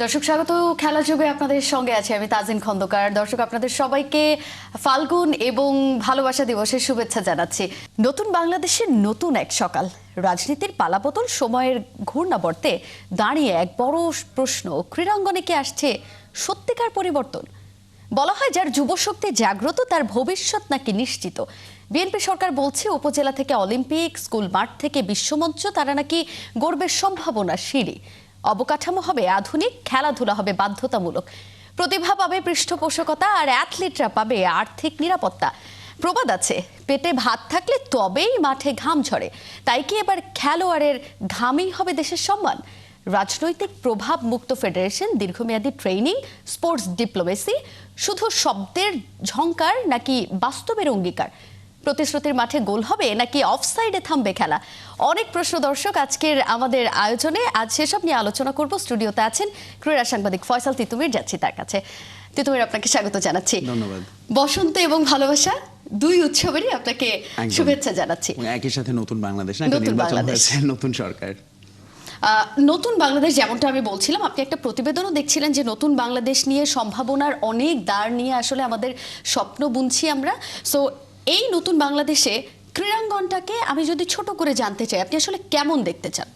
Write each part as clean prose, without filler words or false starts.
দর্শক স্বাগত খেলা যুগে আপনাদের সঙ্গে আছে আমি তাজিন খন্দকার। দর্শক আপনাদের সবাইকে ফাল্গুন এবং ভালোবাসা দিবসের শুভেচ্ছা জানাচ্ছি। নতুন বাংলাদেশের নতুন এক সকাল, রাজনীতির পালাবদল, সময়ের ঘূর্ণাবর্তে দাঁড়িয়ে এক বড় প্রশ্ন, ক্রীড়াঙ্গনে কি আসছে সত্যিকার পরিবর্তন? বলা হয় যার যুবশক্তি জাগ্রত তার ভবিষ্যৎ নাকি নিশ্চিত। বিএনপি সরকার বলছে উপজেলা থেকে অলিম্পিক, স্কুল মাঠ থেকে বিশ্বমঞ্চ, তারা নাকি গর্বের সম্ভাবনা সিঁড়ি। অবকাঠামো হবে আধুনিক, খেলাধুলা হবে বাধ্যতামূলক, প্রতিভা পাবে পৃষ্ঠপোষকতা, আর অ্যাথলিটরা পাবে আর্থিক নিরাপত্তা। প্রবাদ আছে, পেটে ভাত থাকলে তবেই মাঠে ঘাম ঝরে। তাই কি এবার খেলোয়াড়ের ঘামেই হবে দেশের সম্মান? রাজনৈতিক প্রভাব মুক্ত ফেডারেশন, দীর্ঘমেয়াদী ট্রেনিং, স্পোর্টস ডিপ্লোমেসি, শুধু শব্দের ঝংকার নাকি বাস্তবের অঙ্গীকার? প্রতিশ্রুতির মাঠে গোল হবে নাকি অফসাইডে থামবে খেলা? অনেক প্রশ্ন দর্শক আজকের আমাদের আয়োজনে। আজ সেসব নিয়ে আলোচনা করব। স্টুডিওতে আছেন ক্রীড়া সাংবাদিক ফয়সাল তিতুমির, যাচ্ছি তার কাছে। তিতুমির, আপনাকে স্বাগত জানাচ্ছি। ধন্যবাদ। বসন্ত এবং ভালোবাসা দুই উৎসবেরই আপনাকে শুভেচ্ছা জানাচ্ছি। একই সাথে নতুন বাংলাদেশ, নির্বাচন হয়েছে, নতুন সরকার, নতুন বাংলাদেশ। যেমনটা আমি বলছিলাম, আপনি একটা প্রতিবেদনও দেখছিলেন যে নতুন বাংলাদেশ নিয়ে সম্ভাবনার অনেক দ্বার নিয়ে আসলে আমাদের স্বপ্ন বুনছি আমরা। সো এই নতুন বাংলাদেশে ক্রীড়াঙ্গনটাকে আমি যদি ছোট করে জানতে চাই, আপনি আসলে কেমন দেখতে চান?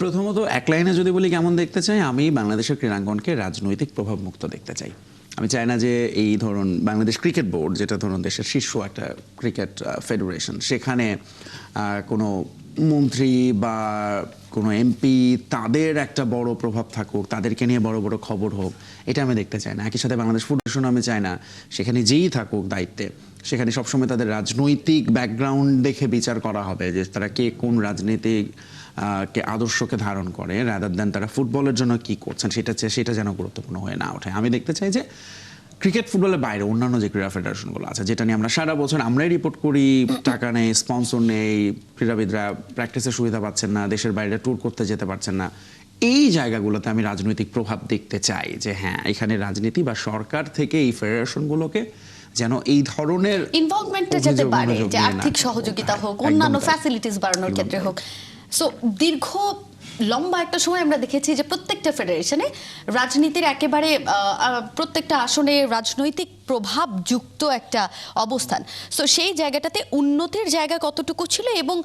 প্রথমত এক লাইনে যদি বলি কেমন দেখতে চাই, আমি বাংলাদেশের ক্রীড়াঙ্গনকে রাজনৈতিক প্রভাব মুক্ত দেখতে চাই। আমি চাই না যে এই ধরুন বাংলাদেশ ক্রিকেট বোর্ড, যেটা ধরুন দেশের শীর্ষ একটা ক্রিকেট ফেডারেশন, সেখানে কোনো মন্ত্রী বা কোনো এমপি তাদের একটা বড় প্রভাব থাকুক, তাদেরকে নিয়ে বড় বড় খবর হোক, এটা আমি দেখতে চাই না। একই সাথে বাংলাদেশ ফুটবল আমি চাই না সেখানে যেই থাকুক দায়িত্বে, সেখানে সবসময় তাদের রাজনৈতিক ব্যাকগ্রাউন্ড দেখে বিচার করা হবে যে তারা কে কোন রাজনীতিক কে আদর্শকে ধারণ করে, রাদার দেন তারা ফুটবলের জন্য কি করছেন সেটা যেন গুরুত্বপূর্ণ হয়ে না ওঠে। আমি দেখতে চাই যে ক্রিকেট ফুটবলের বাইরে অন্যান্য যে ক্রীড়া ফেডারেশনগুলো আছে, যেটা নিয়ে আমরা সারা বছর আমরাই রিপোর্ট করি, টাকা নেই, স্পন্সর নেই, ক্রীড়াবিদরা প্র্যাকটিসের সুবিধা পাচ্ছেন না, দেশের বাইরে ট্যুর করতে যেতে পারছেন না, এই জায়গাগুলোতে আমি রাজনৈতিক প্রভাব দেখতে চাই যে হ্যাঁ, এখানে রাজনীতি বা সরকার থেকে এই ফেডারেশনগুলোকে যেন এই ধরনের ইনভলভমেন্টটা যাতে বাড়ে, যে আর্থিক সহযোগিতা হোক, অন্যান্য ফ্যাসিলিটিস বাড়ানোর ক্ষেত্রে হোক। সো দীর্ঘ লম্বা একটা সময় আমরা দেখেছি যে প্রত্যেকটা ফেডারেশনে রাজনীতির একেবারে প্রত্যেকটা আসনে রাজনৈতিক প্রভাব যুক্ত একটা অবস্থান। সো সেই জায়গাটাতে উন্নতির জায়গা কতটুকু ছিল এবং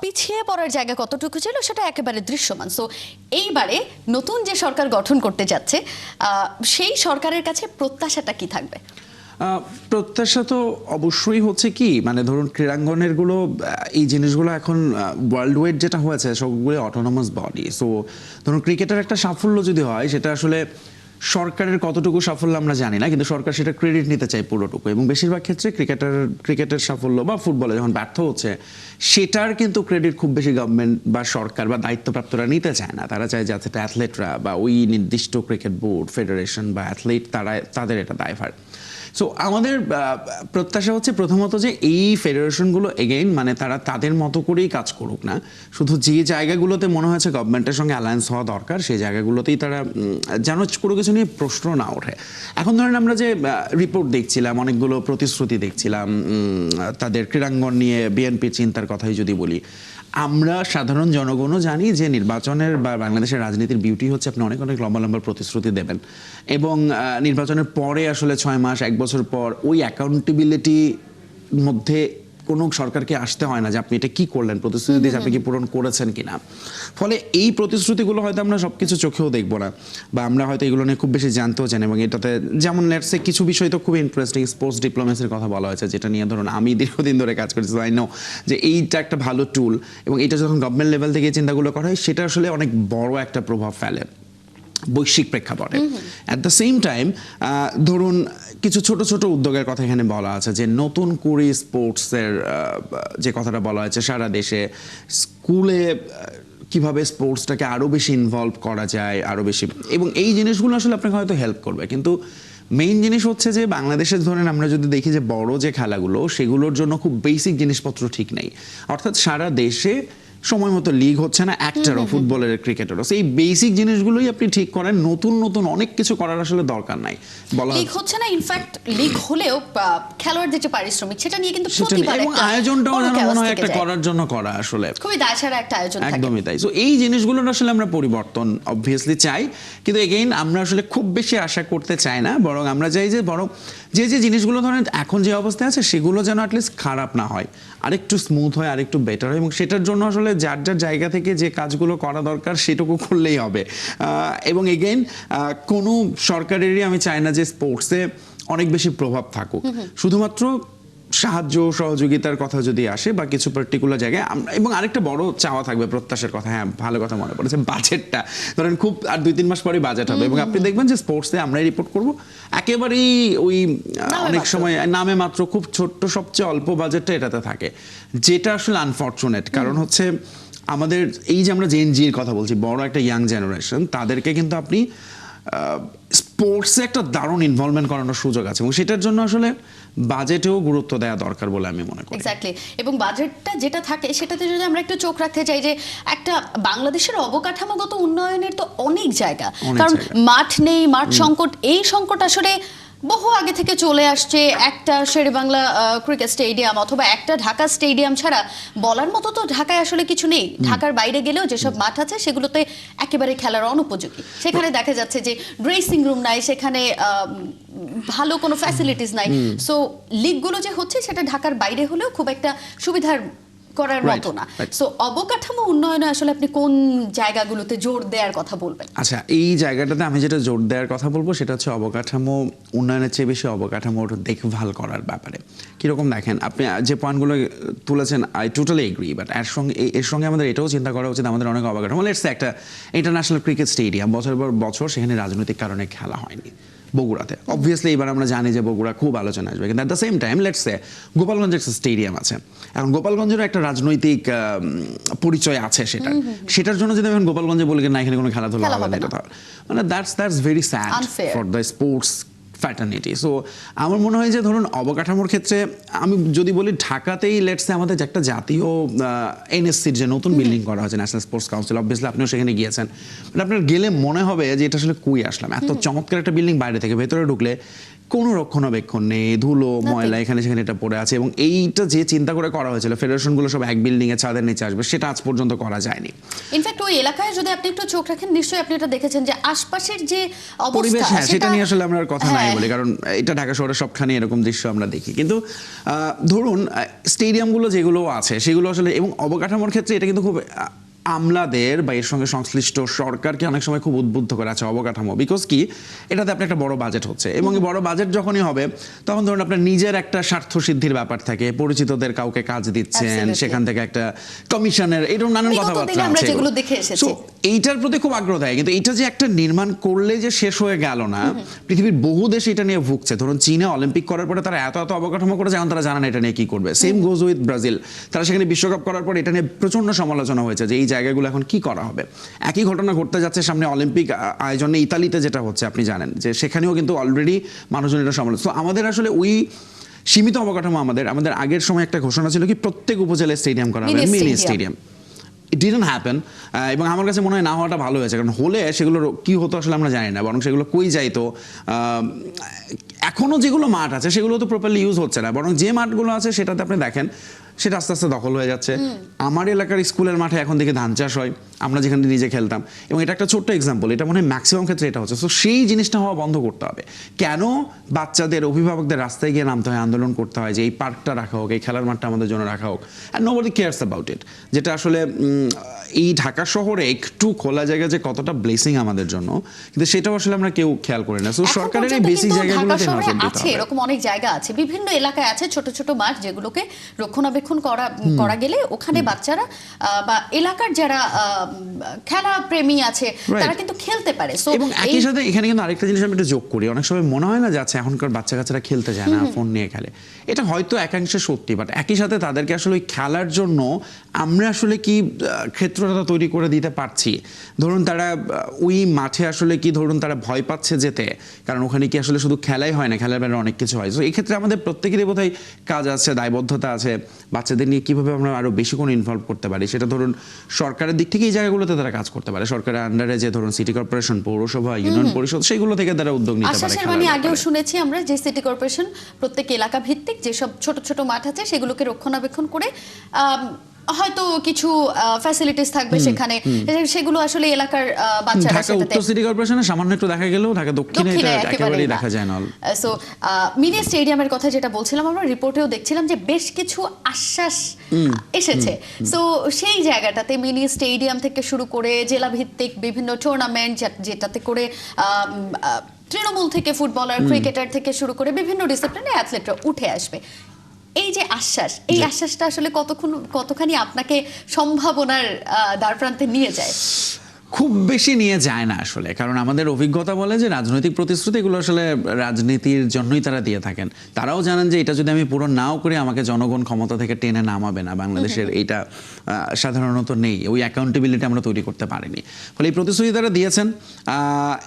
পিছিয়ে পড়ার জায়গা কতটুকু ছিল সেটা একেবারে দৃশ্যমান। সো এইবারে নতুন যে সরকার গঠন করতে যাচ্ছে, সেই সরকারের কাছে প্রত্যাশাটা কি থাকবে? প্রত্যাশা তো অবশ্যই হচ্ছে কি, মানে ধরুন ক্রীড়াঙ্গনের গুলো, এই জিনিসগুলো এখন ওয়ার্ল্ড ওয়াইড যেটা হয়েছে সবগুলো অটোনমাস বডি। সো ধরুন ক্রিকেটের একটা সাফল্য যদি হয়, সেটা আসলে সরকারের কতটুকু সাফল্য আমরা জানি না, কিন্তু সরকার সেটা ক্রেডিট নিতে চায় পুরোটুকু। এবং বেশিরভাগ ক্ষেত্রে ক্রিকেটের সাফল্য বা ফুটবলে যখন ব্যর্থ হচ্ছে, সেটার কিন্তু ক্রেডিট খুব বেশি গভর্নমেন্ট বা সরকার বা দায়িত্বপ্রাপ্তরা নিতে চায় না। তারা চায় যাতে অ্যাথলেটরা বা ওই নির্দিষ্ট ক্রিকেট বোর্ড, ফেডারেশন বা অ্যাথলেট তাদের এটা দায়ভার। সো আমাদের প্রত্যাশা হচ্ছে প্রথমত যে এই ফেডারেশনগুলো এগেইন মানে তারা তাদের মতো করেই কাজ করুক না, শুধু যে জায়গাগুলোতে মনে হয়েছে গভর্নমেন্টের সঙ্গে অ্যালায়েন্স হওয়া দরকার সেই জায়গাগুলোতেই তারা যেন কোনো কিছু নিয়ে প্রশ্ন না ওঠে। এখন ধরেন আমরা যে রিপোর্ট দেখছিলাম, অনেকগুলো প্রতিশ্রুতি দেখছিলাম তাদের ক্রীড়াঙ্গন নিয়ে, বিএনপির চিন্তার কথাই যদি বলি, আমরা সাধারণ জনগণও জানি যে নির্বাচনের বা বাংলাদেশের রাজনীতির বিউটি হচ্ছে আপনি অনেক অনেক লম্বা লম্বা প্রতিশ্রুতি দেবেন এবং নির্বাচনের পরে আসলে 6 মাস 1 বছর পর ওই অ্যাকাউন্টেবিলিটির মধ্যে কোনো সরকারকে আসতে হয় না যে আপনি এটা কি করলেন, প্রতিশ্রুতি দিয়ে আপনি কি পূরণ করেছেন কিনা। ফলে এই প্রতিশ্রুতিগুলো হয়তো আমরা সবকিছু চোখেও দেখবো না, বা আমরা হয়তো এগুলো নিয়ে খুব বেশি জানতেও চাই না। এবং এটাতে যেমন লেটসে কিছু বিষয় তো খুব ইন্টারেস্টিং, স্পোর্টস ডিপ্লোমেসির কথা বলা হয়েছে, যেটা নিয়ে ধরুন আমি দীর্ঘদিন ধরে কাজ করছি, আই নো যে এইটা একটা ভালো টুল, এবং এটা যখন গভর্নমেন্ট লেভেল থেকে চিন্তাগুলো করা হয় সেটা আসলে অনেক বড় একটা প্রভাব ফেলে বৈশ্বিক প্রেক্ষাপটে। অ্যাট দ্য সেম টাইম ধরুন কিছু ছোট ছোট উদ্যোগের কথা এখানে বলা আছে, যে নতুন করে স্পোর্টসের যে কথাটা বলা হয়েছে সারা দেশে, স্কুলে কিভাবে স্পোর্টসটাকে আরও বেশি ইনভলভ করা যায় আরও বেশি, এবং এই জিনিসগুলো আসলে আপনাকে হয়তো হেল্প করবে। কিন্তু মেইন জিনিস হচ্ছে যে বাংলাদেশের ধরেন আমরা যদি দেখি যে বড় যে খেলাগুলো, সেগুলোর জন্য খুব বেসিক জিনিসপত্র ঠিক নেই। অর্থাৎ সারা দেশে সময় মতো লিগ হচ্ছে না একটারও, ফুটবলের ক্রিকেটেরও। সেই বেসিক জিনিসগুলোই আপনি ঠিক করেন, নতুন নতুন অনেক কিছু করার আসলে দরকার নাই। বলা লিগ হচ্ছে না, ইনফ্যাক্ট লিগ হলেও খেলোয়াড়দের যে পারিশ্রমিক সেটা নিয়ে কিন্তু সেটা প্রতিবার এবং একটা আয়োজনটাও বড় যেন chaos মনে হয় থেকে একটা যায়। করার জন্য করা আসলে খুবই দায়সারা একটা আয়োজন থাকে। একদমই তাই। সো এই জিনিসগুলোর আসলে আমরা পরিবর্তন অবভিয়াসলি চাই, কিন্তু এগেইন আমরা আসলে খুব বেশি আশা করতে চাই না, বরং আমরা চাই যে বরং যে যে জিনিসগুলো ধরেন এখন যে অবস্থায় আছে সেগুলো যেন অ্যাটলিস্ট খারাপ না হয়, আরেকটু স্মুথ হয়, আরেকটু বেটার হয়, এবং সেটার জন্য আসলে যার যার জায়গা থেকে যে কাজগুলো করা দরকার সেটুকু করলেই হবে। এবং এগেইন কোনো সরকারেরই আমি চাই না যে স্পোর্টসে অনেক বেশি প্রভাব থাকুক। শুধুমাত্র সাহায্য সহযোগিতার কথা যদি আসে বা কিছু পার্টিকুলার জায়গায় এবং আরেকটা বড় চাওয়া থাকবে, প্রত্যাশার কথা, হ্যাঁ ভালো কথা মনে পড়েছে, বাজেটটা ধরেন খুব আর 2-3 মাস পরে বাজেট হবে, এবং আপনি দেখবেন যে স্পোর্টসে আমরাই রিপোর্ট করব একেবারেই ওই অনেক সময় নামে মাত্র খুব ছোট্ট সবচেয়ে অল্প বাজেটটা এটাতে থাকে, যেটা আসলে আনফরচুনেট। কারণ হচ্ছে আমাদের এই যে আমরা জেন জির কথা বলছি, বড় একটা ইয়াং জেনারেশন, তাদেরকে কিন্তু আপনি স্পোর্টসে একটা দারুণ ইনভলভমেন্ট করানোর সুযোগ আছে, এবং সেটার জন্য আসলে বাজেটেও গুরুত্ব দেওয়া দরকার বলে আমি মনে করি। এক্স্যাক্টলি। এবং বাজেটটা যেটা থাকে সেটাতে যদি আমরা একটু চোখ রাখতে চাই, যে একটা বাংলাদেশের অবকাঠামোগত উন্নয়নের তো অনেক জায়গা, কারণ মাঠ নেই, মাঠ সংকট, এই সংকট আসলে বহু আগে থেকে চলে আসছে। একটা শেরেবাংলা ক্রিকেট স্টেডিয়াম অথবা একটা ঢাকা স্টেডিয়াম ছাড়া বলার মতো তো ঢাকায় আসলে কিছু নেই। ঢাকার বাইরে গেলেও যেসব মাঠ আছে সেগুলোতে একেবারে খেলার অনুপযোগী। সেখানে দেখা যাচ্ছে যে ড্রেসিং রুম নাই, সেখানে ভালো কোনো ফ্যাসিলিটিস নাই। সো লিগগুলো যে হচ্ছে সেটা ঢাকার বাইরে হলেও খুব একটা সুবিধার করার মতো না। সো অবকাঠামো উন্নয়নে আসলে আপনি কোন জায়গাগুলোতে জোর দেওয়ার কথা বলবেন? আচ্ছা, এই জায়গাটাতে আমি যেটা জোর দেওয়ার কথা বলবো সেটা হচ্ছে অবকাঠামো উন্নয়নের চেয়ে বেশি অবকাঠামোর দেখভাল করার ব্যাপারে। কিরকম দেখেন, আপনি যে পয়েন্টগুলো তুলেছেন আই টোটালি এগ্রি, বাট এর সঙ্গে আমাদের এটাও চিন্তা করা উচিত, আমাদের অনেক অবকাঠামো, লেটস সে একটা ইন্টারন্যাশনাল ক্রিকেট স্টেডিয়াম বছর পর বছর সেখানে রাজনৈতিক কারণে খেলা হয়নি বগুড়াতে। অবভিয়াসলি এবার আমরা জানি যে বগুড়া খুব আলোচনা আসবে, কিন্তু at the same time let's say গোপালগঞ্জে একটা স্টেডিয়াম আছে, এখন গোপালগঞ্জের একটা রাজনৈতিক পরিচয় আছে, সেটার জন্য যদি এখন গোপালগঞ্জে বলি না এখানে কোনো খেলাধুলা হবে না, মানে that's very sad for the sports fraternity. So আমার মনে হয় যে ধরুন অবকাঠামোর ক্ষেত্রে আমি যদি বলি ঢাকাতেই লেটসে আমাদের যে একটা জাতীয় এনএসসির যে নতুন বিল্ডিং করা হয়েছে, ন্যাশনাল স্পোর্টস কাউন্সিল, অবভিয়াসলি আপনিও সেখানে গিয়েছেন, বাট আপনার গেলে মনে হবে যে এটা আসলে কই আসলাম, এত চমৎকার একটা বিল্ডিং, বাইরে থেকে ভেতরে ঢুকলে কোনো রক্ষণাবেক্ষণ নেই, ধুলো ময়লা এখানে সেখানে এটা পড়ে আছে, এবং এইটা যে চিন্তা করে করা হয়েছিল ফেডারেশনগুলো সব এক বিল্ডিং এর ছাদের নিচে আসবে, সেটা আজ পর্যন্ত করা যায়নি। ইনফ্যাক্ট ওই এলাকায় যদি আপনি একটু চোখ রাখেন নিশ্চয়ই আপনি এটা দেখেছেন যে আশপাশের যে পরিবেশ, অবস্থা সেটা নিয়ে আসলে আমরা কথা নাই বলি, কারণ এটা ঢাকা শহরের সবখানে এরকম দৃশ্য আমরা দেখি। কিন্তু ধরুন স্টেডিয়ামগুলো যেগুলো আছে সেগুলো আসলে, এবং অবকাঠামোর ক্ষেত্রে এটা কিন্তু খুব আমলাদের বা এর সঙ্গে সংশ্লিষ্ট সরকারকে অনেক সময় খুব উদ্বুদ্ধ করে আছে অবকাঠামো, বিকজ কি এটাতে আপনার একটা বড় বাজেট হচ্ছে, এবং এই বড় বাজেট যখনই হবে তখন ধরুন আপনার নিজের একটা স্বার্থ সিদ্ধির ব্যাপার থাকে, পরিচিতদের কাউকে কাজ দিচ্ছেন, সেখান থেকে একটা কমিশনের এরকম নানান কথাবার্তা আছে। সো এইটার প্রতি খুব আগ্রহ থাকে, কিন্তু এটা যে একটা নির্মাণ করলে যে শেষ হয়ে গেল না, পৃথিবীর বহু দেশ এটা নিয়ে ভুগছে। ধরুন চীনে অলিম্পিক করার পরে তারা এত এত অবকাঠামো করে যেমন তারা জানে না এটা নিয়ে কি করবে। সেম গোজ উইথ ব্রাজিল, তারা সেখানে বিশ্বকাপ করার পর এটা নিয়ে প্রচন্ড সমালোচনা হয়েছে যে এই জায়গাগুলো এখন কি করা হবে। একই ঘটনা ঘটতে যাচ্ছে সামনে অলিম্পিক আয়োজনে ইতালিতে যেটা হচ্ছে, আপনি জানেন যে সেখানেও কিন্তু অলরেডি মানুষজন এটা সমালোচনা। তো আমাদের আসলে ওই সীমিত অবকাঠামো, আমাদের আগের সময় একটা ঘোষণা ছিল কি প্রত্যেক উপজেলায় স্টেডিয়াম করা হবে, mini stadium. It didn't happen, এবং আমার কাছে মনে হয় না হওয়াটা ভালো হয়েছে, কারণ হলে সেগুলো কি হতো আসলে আমরা জানি না, বরং সেগুলো কই যাইতো। এখনও যেগুলো মাঠ আছে সেগুলো তো প্রপারলি ইউজ হচ্ছে না, বরং যে মাঠগুলো আছে সেটাতে আপনি দেখেন সেটা আস্তে আস্তে দখল হয়ে যাচ্ছে। আমার এলাকার স্কুলের মাঠে এখন থেকে ধান চাষ হয়, আমরা যেখানে নিজে খেলতাম, এবং এটা একটা ছোট্ট এক্সাম্পল, এটা মনে হয় ম্যাক্সিমাম ক্ষেত্রে এটা হচ্ছে। সো সেই জিনিসটা হওয়া বন্ধ করতে হবে। কেন বাচ্চাদের অভিভাবকদের রাস্তায় গিয়ে নামতে হয়, আন্দোলন করতে হয় যে এই পার্কটা রাখা হোক, এই খেলার মাঠটা আমাদের জন্য রাখা হোক, and nobody cares about it. যেটা আসলে এই ঢাকা শহরে একটু খোলা জায়গা যে কতটা ব্লেসিং আমাদের জন্য, কিন্তু সেটাও আসলে আমরা কেউ খেয়াল করি না। সো সরকারের এই বেসিক জায়গাগুলোতে নজর দিতে হবে। এরকম অনেক জায়গা আছে, বিভিন্ন এলাকায় আছে ছোট ছোট মাঠ যেগুলোকে রক্ষণাবেক্ষণ করা গেলে ওখানে বাচ্চারা বা এলাকার যারা খেলা প্রেমী আছে তারা কিন্তু খেলতে পারে। এবং একই সাথে এখানে কিন্তু আরেকটা জিনিস আমি একটু যোগ করি, অনেক সময় মনে হয় না যে আচ্ছা এখনকার বাচ্চা কাচ্চারা খেলতে যায় না, ফোন নিয়ে খেলে, এটা হয়তো একাংশে সত্যি, বাট একই সাথে তাদেরকে আসলে ওই খেলার জন্য আমরা আসলে কি ক্ষেত্রটা তৈরি করে দিতে পারছি। ধরুন তারা ওই মাঠে আসলে কি ধরুন তারা ভয় পাচ্ছে যেতে, কারণ ওখানে কি আসলে শুধু খেলাই হয় না, খেলার বাইরে অনেক কিছু হয়। তো এই ক্ষেত্রে আমাদের প্রত্যেকেরই বোধহয় কাজ আছে, দায়বদ্ধতা আছে, বাচ্চাদের নিয়ে কিভাবে আমরা আরো বেশি কোনো ইনভলভ করতে পারি, সেটা ধরুন সরকারের দিক থেকে এই জায়গাগুলোতে তারা কাজ করতে পারে। সরকারের আন্ডারে যে ধরুন সিটি কর্পোরেশন, পৌরসভা, ইউনিয়ন পরিষদ, সেগুলো থেকে তারা উদ্যোগ নিতে পারে। আশ্বাসের মানে আগেও শুনেছি আমরা যে সিটি কর্পোরেশন প্রত্যেক এলাকা ভিত্তিক যেসব ছোট ছোট মাঠ আছে সেগুলোকে রক্ষণাবেক্ষণ করে হয়তো কিছু ফ্যাসিলিটিস থাকবে সেখাখানে, সেগুলো আসলে এলাকার বাচ্চারা ঢাকা উত্তর সিটি কর্পোরেশনে সামান্য একটু দেখা গেলেও ঢাকা দক্ষিণে এটা একেবারেই দেখা যায় না। সো মিনি স্টেডিয়ামের কথা যেটা বলছিলাম, আমরা রিপোর্টেও দেখছিলাম যে বেশ কিছু আশ্বাস এসেছে। সো সেই জায়গাটাতে মিনি স্টেডিয়াম থেকে শুরু করে জেলা ভিত্তিক বিভিন্ন টুর্নামেন্ট, যেটাতে করে তৃণমূল থেকে ফুটবলার, ক্রিকেটার থেকে শুরু করে বিভিন্ন ডিসিপ্লিনে অ্যাথলেটরা উঠে আসবে। এই যে আশ্বাস, এই আশ্বাসটা আসলে কতখানি আপনাকে সম্ভাবনার দ্বারপ্রান্তে নিয়ে যায়? খুব বেশি নিয়ে যায় না আসলে, কারণ আমাদের অভিজ্ঞতা বলে যে রাজনৈতিক প্রতিশ্রুতি এগুলো আসলে রাজনীতির জন্যই তারা দিয়ে থাকেন। তারাও জানেন যে এটা যদি আমি পুরো নাও করি আমাকে জনগণ ক্ষমতা থেকে টেনে নামাবে না। বাংলাদেশের এইটা সাধারণত নেই, ওই অ্যাকাউন্টেবিলিটি আমরা তৈরি করতে পারিনি। ফলে এই প্রতিশ্রুতি তারা দিয়েছেন।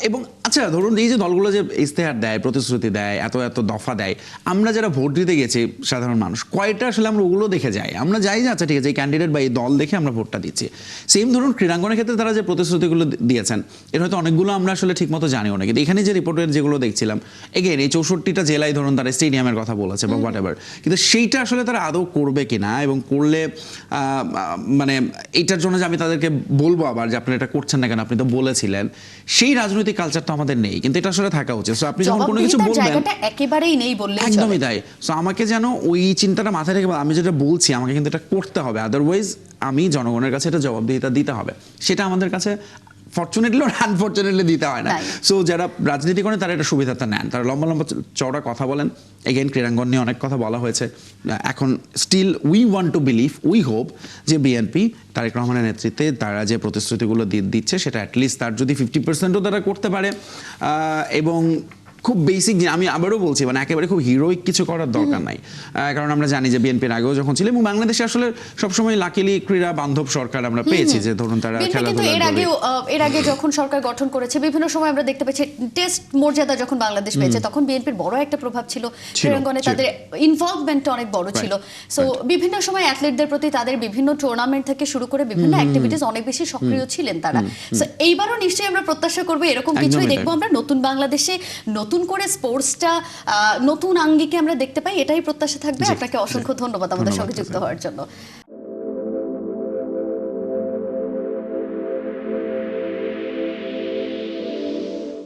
এবং আচ্ছা ধরুন এই যে দলগুলো যে ইস্তেহার দেয়, প্রতিশ্রুতি দেয়, এত এত দফা দেয়, আমরা যারা ভোট দিতে গেছি সাধারণ মানুষ কয়টা আসলে আমরা ওগুলো দেখে যাই? আমরা যাই যে আচ্ছা ঠিক আছে এই ক্যান্ডিডেট বা এই দল দেখে আমরা ভোটটা দিচ্ছি। সেম ধরুন ক্রীড়াঙ্গনের ক্ষেত্রে তারা যে প্রতিশ্রুতিগুলো দিয়েছেন এর হয়তো অনেকগুলো আমরা আসলে ঠিকমতো জানিও না, কিন্তু এখানে যে রিপোর্টের যেগুলো দেখছিলাম, এগেন এই 64টা জেলায় ধরুন তারা স্টেডিয়ামের কথা বলেছে বা হোয়াট এভার, কিন্তু সেইটা আসলে তারা আদৌ করবে কিনা, এবং করলে মানে এইটার জন্য যে আমি তাদেরকে বলবো আবার যে আপনি এটা করছেন না কেন, আপনি তো বলেছিলেন, সেই রাজনৈতিক কালচার তো আমাদের নেই, কিন্তু এটা আসলে থাকা উচিত। সো আপনি যখন কোনো কিছু বলবেন একেবারেই নেই বললেই চলে, একদমই তাই। সো আমাকে যেন ওই চিন্তাটা মাথায় রেখে আমি যেটা বলছি আমাকে কিন্তু এটা করতে হবে, আদারওয়াইজ আমি জনগণের কাছে এটা জবাবদিহিতা দিতে হবে। সেটা আমাদের কাছে ফরচুনেটলি আর আনফরচুনেটলি দিতে হয় না। সো যারা রাজনীতি করেন তারা এটা সুবিধাটা নেন, তারা লম্বা লম্বা চওড়া কথা বলেন। এগেইন ক্রীড়াঙ্গন নিয়ে অনেক কথা বলা হয়েছে। এখন still we want to believe, we hope যে বিএনপি তারেক রহমানের নেতৃত্বে তারা যে প্রতিশ্রুতিগুলো দিচ্ছে সেটা অ্যাটলিস্ট তার যদি 50%ও তারা করতে পারে, এবং খুব বেসিক, আমি আবারও বলছি মানে একেবারে খুব হিরোইক কিছু করার দরকার নাই, কারণ আমরা জানি যে বিএনপির আগেও যখন ছিল এবং বাংলাদেশে আসলে সবসময় লাকিলি ক্রীড়া বান্ধব সরকার আমরা পেয়েছি, যে ধরুন তারা এর আগে যখন সরকার গঠন করেছে বিভিন্ন সময় আমরা দেখতে পেয়েছি টেস্ট মর্যাদা যখন বাংলাদেশ পেয়েছে তখন বিএনপির বড় একটা প্রভাব ছিল, ক্রীড়াঙ্গনে তাদের ইনভলভমেন্ট অনেক বড় ছিল। সো বিভিন্ন সময় অ্যাথলেটদের প্রতি তাদের বিভিন্ন টুর্নামেন্ট থেকে শুরু করে বিভিন্ন অ্যাক্টিভিটিস অনেক বেশি সক্রিয় ছিলেন তারা। সো এইবারও নিশ্চয়ই আমরা প্রত্যাশা করবো এরকম কিছুই দেখবো আমরা নতুন বাংলাদেশে, নতুন করে স্পোর্টসটা নতুন আঙ্গিকে আমরা দেখতে পাই, এটাই প্রত্যাশা থাকবে। আপনাকে অসংখ্য ধন্যবাদ আমাদের সঙ্গে যুক্ত হওয়ার জন্য।